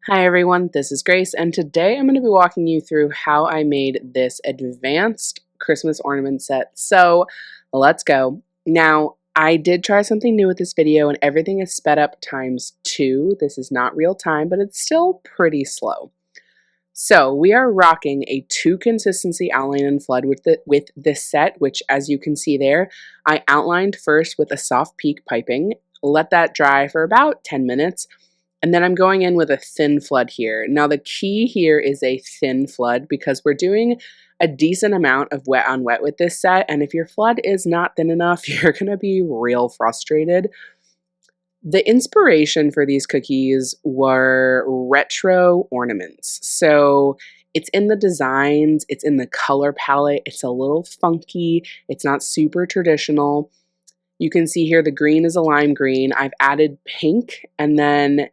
Hi everyone, this is Grace, and today I'm going to be walking you through how I made this advanced Christmas ornament set. So let's go. Now, I did try something new with this video and everything is sped up ×2. This is not real time, but it's still pretty slow. So we are rocking a 2 consistency outline and flood with this set, which as you can see there, I outlined first with a soft peak piping, let that dry for about 10 minutes, and then I'm going in with a thin flood here. Now the key here is a thin flood because we're doing a decent amount of wet on wet with this set, and if your flood is not thin enough, you're gonna be real frustrated. The inspiration for these cookies were retro ornaments. So it's in the designs, it's in the color palette, it's a little funky, it's not super traditional. You can see here the green is a lime green. I've added pink, and then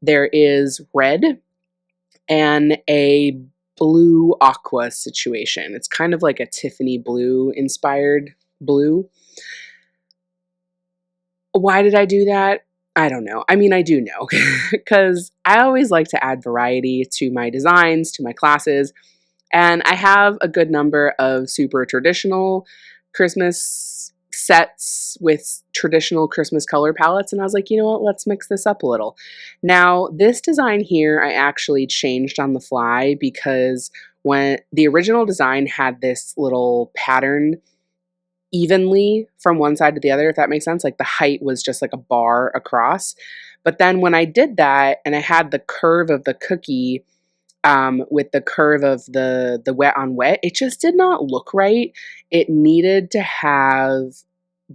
there is red and a blue aqua situation. It's kind of like a Tiffany blue inspired blue. Why did I do that? I don't know. I mean, I do know because I always like to add variety to my designs, to my classes, and I have a good number of super traditional Christmas sets with traditional Christmas color palettes, and I was like, you know what, let's mix this up a little. Now, this design here I actually changed on the fly because when the original design had this little pattern evenly from one side to the other, if that makes sense. Like the height was just like a bar across. But then when I did that and I had the curve of the cookie with the curve of the wet on wet, it just did not look right. It needed to have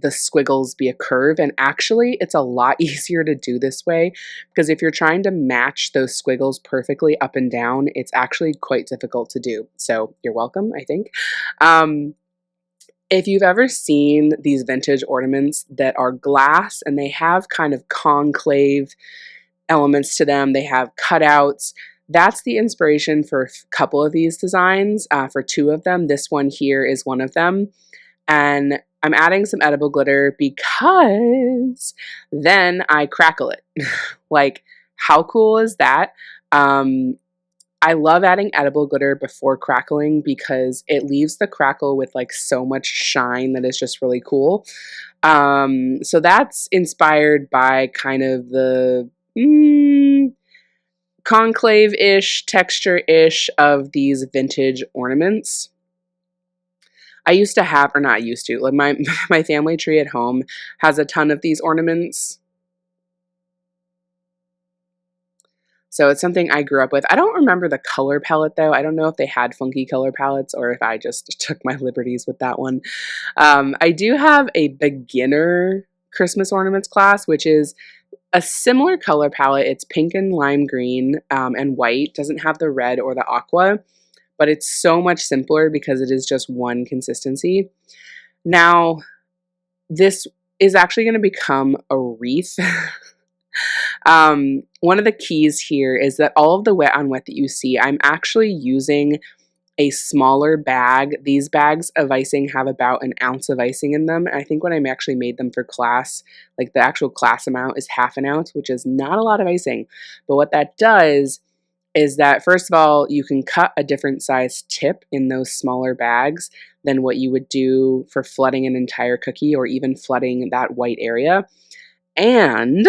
the squiggles be a curve, and actually it's a lot easier to do this way because if you're trying to match those squiggles perfectly up and down, it's actually quite difficult to do. So you're welcome, I think. If you've ever seen these vintage ornaments that are glass and they have kind of concave elements to them, they have cutouts, that's the inspiration for a couple of these designs, for 2 of them. This one here is one of them. And I'm adding some edible glitter because then I crackle it. Like, how cool is that? I love adding edible glitter before crackling because it leaves the crackle with like so much shine that is just really cool. So that's inspired by kind of the conclave-ish, texture-ish of these vintage ornaments. I used to have, or not used to, like my family tree at home has a ton of these ornaments. So it's something I grew up with. I don't remember the color palette though. I don't know if they had funky color palettes or if I just took my liberties with that one. I do have a beginner Christmas ornaments class, which is a similar color palette. It's pink and lime green and white. Doesn't have the red or the aqua, but it's so much simpler because it is just one consistency. Now, this is actually going to become a wreath. One of the keys here is that all of the wet on wet that you see, I'm actually using a smaller bag. These bags of icing have about an ounce of icing in them. I think when I actually made them for class, like the actual class amount is ½ ounce, which is not a lot of icing. But what that does is that, first of all, you can cut a different size tip in those smaller bags than what you would do for flooding an entire cookie or even flooding that white area. And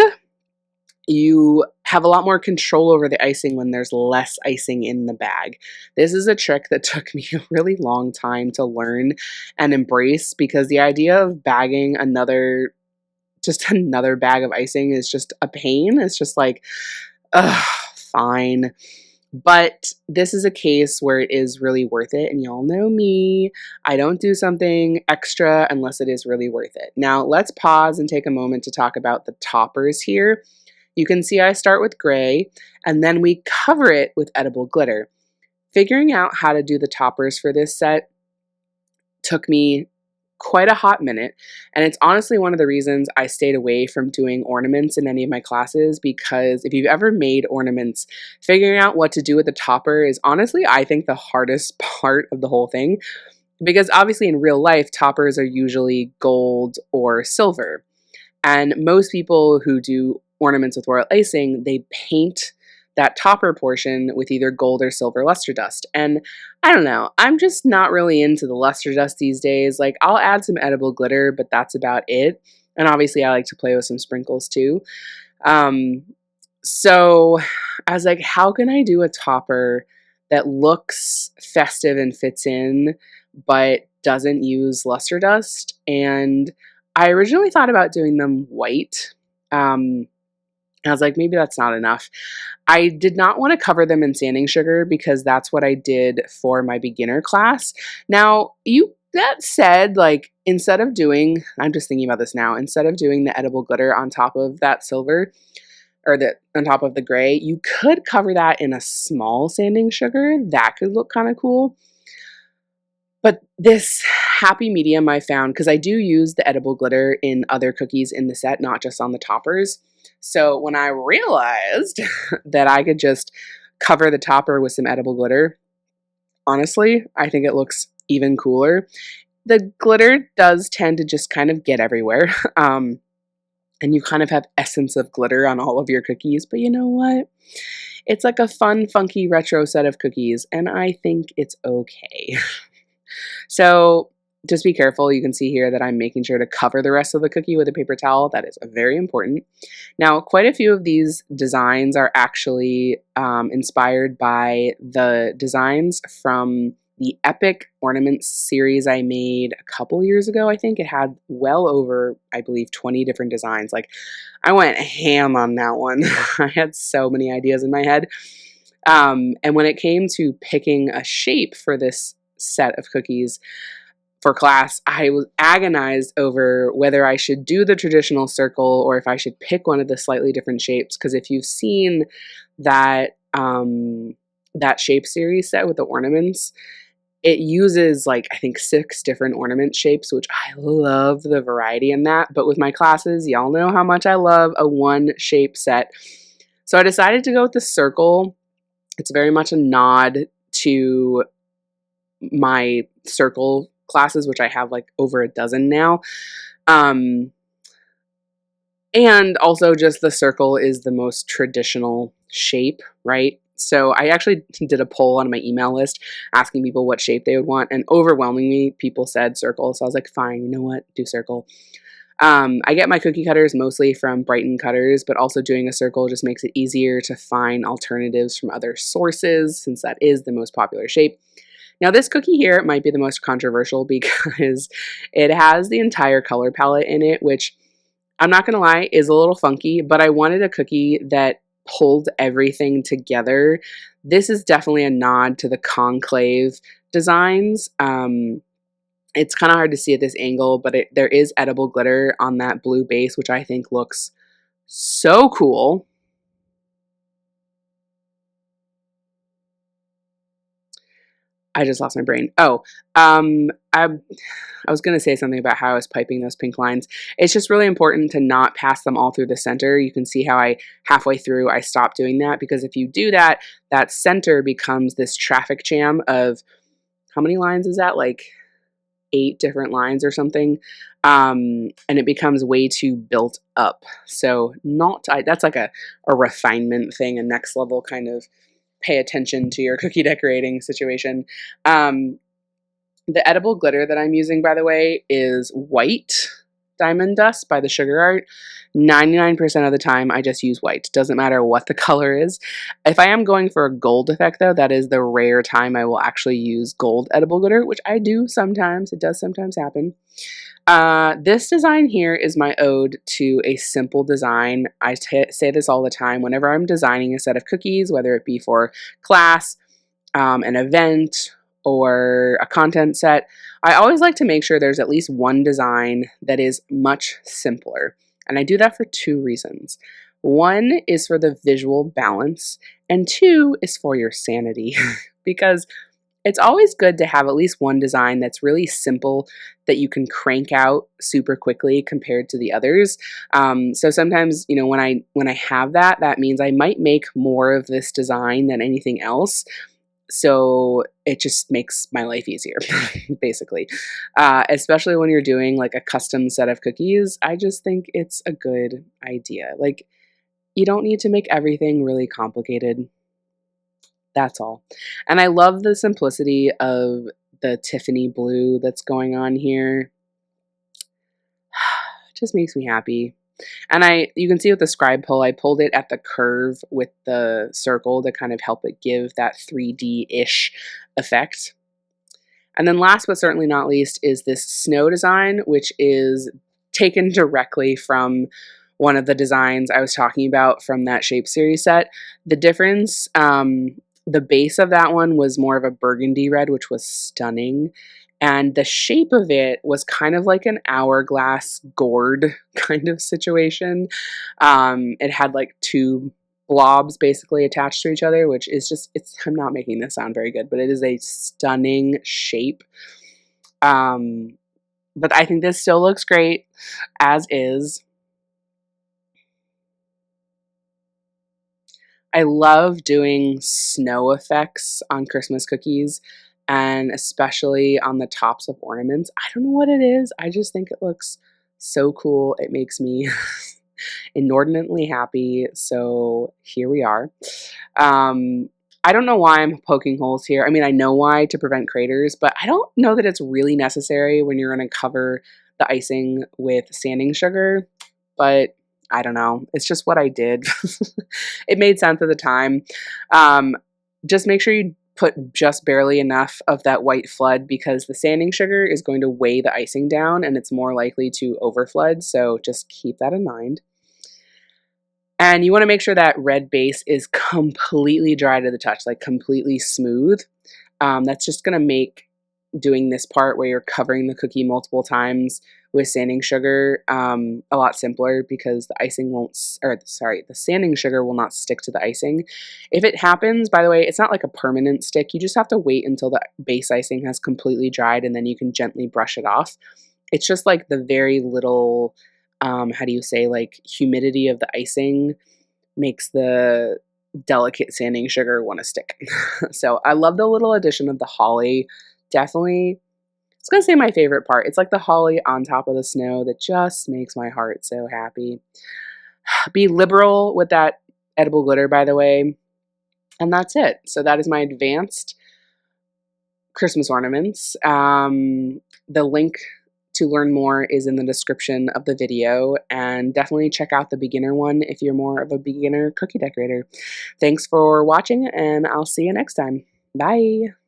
you have a lot more control over the icing when there's less icing in the bag. This is a trick that took me a really long time to learn and embrace because the idea of bagging another bag of icing is just a pain. It's just like, ugh, fine. But this is a case where it is really worth it, and y'all know me. I don't do something extra unless it is really worth it. Now, let's pause and take a moment to talk about the toppers here. You can see I start with gray, and then we cover it with edible glitter. Figuring out how to do the toppers for this set took me quite a hot minute, and it's honestly one of the reasons I stayed away from doing ornaments in any of my classes, because if you've ever made ornaments, figuring out what to do with the topper is honestly, I think, the hardest part of the whole thing, because obviously in real life, toppers are usually gold or silver, and most people who do ornaments with royal icing, they paint that topper portion with either gold or silver luster dust. And I don't know, I'm just not really into the luster dust these days. Like, I'll add some edible glitter, but that's about it. And obviously I like to play with some sprinkles too. Um, so I was like, how can I do a topper that looks festive and fits in, but doesn't use luster dust? And I originally thought about doing them white. I was like, maybe that's not enough. I did not want to cover them in sanding sugar because that's what I did for my beginner class. Now, that said, like, instead of doing, I'm just thinking about this now, instead of doing the edible glitter on top of that silver, or on top of the gray, you could cover that in a small sanding sugar. That could look kind of cool. But this happy medium I found, because I do use the edible glitter in other cookies in the set, not just on the toppers. So when I realized that I could just cover the topper with some edible glitter, honestly, I think it looks even cooler. The glitter does tend to just kind of get everywhere. And you kind of have essence of glitter on all of your cookies, but you know what? It's like a fun, funky retro set of cookies, and I think it's okay. So just be careful. You can see here that I'm making sure to cover the rest of the cookie with a paper towel. That is very important. Now, quite a few of these designs are actually inspired by the designs from the Epic Ornaments series I made a couple years ago. I think it had well over, I believe, 20 different designs. Like, I went ham on that one. I had so many ideas in my head. And when it came to picking a shape for this set of cookies for class, I was agonized over whether I should do the traditional circle or if I should pick one of the slightly different shapes. Because if you've seen that that shape series set with the ornaments, it uses like, I think, 6 different ornament shapes, which I love the variety in that. But with my classes, y'all know how much I love a one shape set. So I decided to go with the circle. It's very much a nod to my circle classes, which I have like over a dozen now. And also just the circle is the most traditional shape, right? So I actually did a poll on my email list asking people what shape they would want, and overwhelmingly people said circle. So I was like, fine, you know what, do circle. I get my cookie cutters mostly from Brighton Cutters, but also doing a circle just makes it easier to find alternatives from other sources, since that is the most popular shape. Now, this cookie here might be the most controversial because it has the entire color palette in it, which I'm not going to lie is a little funky, but I wanted a cookie that pulled everything together. This is definitely a nod to the conclave designs. It's kind of hard to see at this angle, but there is edible glitter on that blue base, which I think looks so cool. I just lost my brain. Oh, I was going to say something about how I was piping those pink lines. It's just really important to not pass them all through the center. You can see how halfway through, I stopped doing that, because if you do that, that center becomes this traffic jam of, how many lines is that? Like 8 different lines or something. And it becomes way too built up. So that's like a refinement thing, a next level kind of pay attention to your cookie decorating situation. The edible glitter that I'm using, by the way, is white diamond dust by the Sugar Art. 99% of the time, I just use white. Doesn't matter what the color is. If I am going for a gold effect, though, that is the rare time I will actually use gold edible glitter, which I do sometimes. It does sometimes happen. This design here is my ode to a simple design. I say this all the time whenever I'm designing a set of cookies, whether it be for class, an event, or a content set. I always like to make sure there's at least one design that is much simpler. And I do that for 2 reasons. One is for the visual balance, and 2 is for your sanity. Because it's always good to have at least one design that's really simple that you can crank out super quickly compared to the others. So sometimes, you know, when I have that, that means I might make more of this design than anything else. So it just makes my life easier, basically. Especially when you're doing like a custom set of cookies, I just think it's a good idea. Like, You don't need to make everything really complicated. That's all. And I love the simplicity of the Tiffany blue that's going on here. It just makes me happy. And you can see with the scribe pull, I pulled it at the curve with the circle to kind of help it give that 3D-ish effect. And then last but certainly not least is this snow design, which is taken directly from one of the designs I was talking about from that Shape Series set. The difference, the base of that one was more of a burgundy red, which was stunning. And the shape of it was kind of like an hourglass gourd kind of situation. It had like two blobs basically attached to each other, which is just, I'm not making this sound very good, but it is a stunning shape. But I think this still looks great as is. I love doing snow effects on Christmas cookies, and especially on the tops of ornaments. I don't know what it is. I just think it looks so cool. It makes me inordinately happy. So here we are. I don't know why I'm poking holes here. I mean, I know why, to prevent craters, but I don't know that it's really necessary when you're going to cover the icing with sanding sugar. But I don't know. It's just what I did. It made sense at the time. Just make sure you put just barely enough of that white flood, because the sanding sugar is going to weigh the icing down and it's more likely to overflood. So just keep that in mind. And you want to make sure that red base is completely dry to the touch, like completely smooth. That's just going to make doing this part where you're covering the cookie multiple times with sanding sugar a lot simpler, because the icing won't, or sorry, the sanding sugar will not stick to the icing. If it happens, by the way, it's not like a permanent stick. You just have to wait until the base icing has completely dried, and then you can gently brush it off. It's just like the very little, how do you say, like humidity of the icing makes the delicate sanding sugar want to stick. So I love the little addition of the holly. Definitely, I was going to say my favorite part. It's like the holly on top of the snow that just makes my heart so happy. Be liberal with that edible glitter, by the way. And that's it. So that is my advanced Christmas ornaments. The link to learn more is in the description of the video, and definitely check out the beginner one if you're more of a beginner cookie decorator. Thanks for watching, and I'll see you next time. Bye!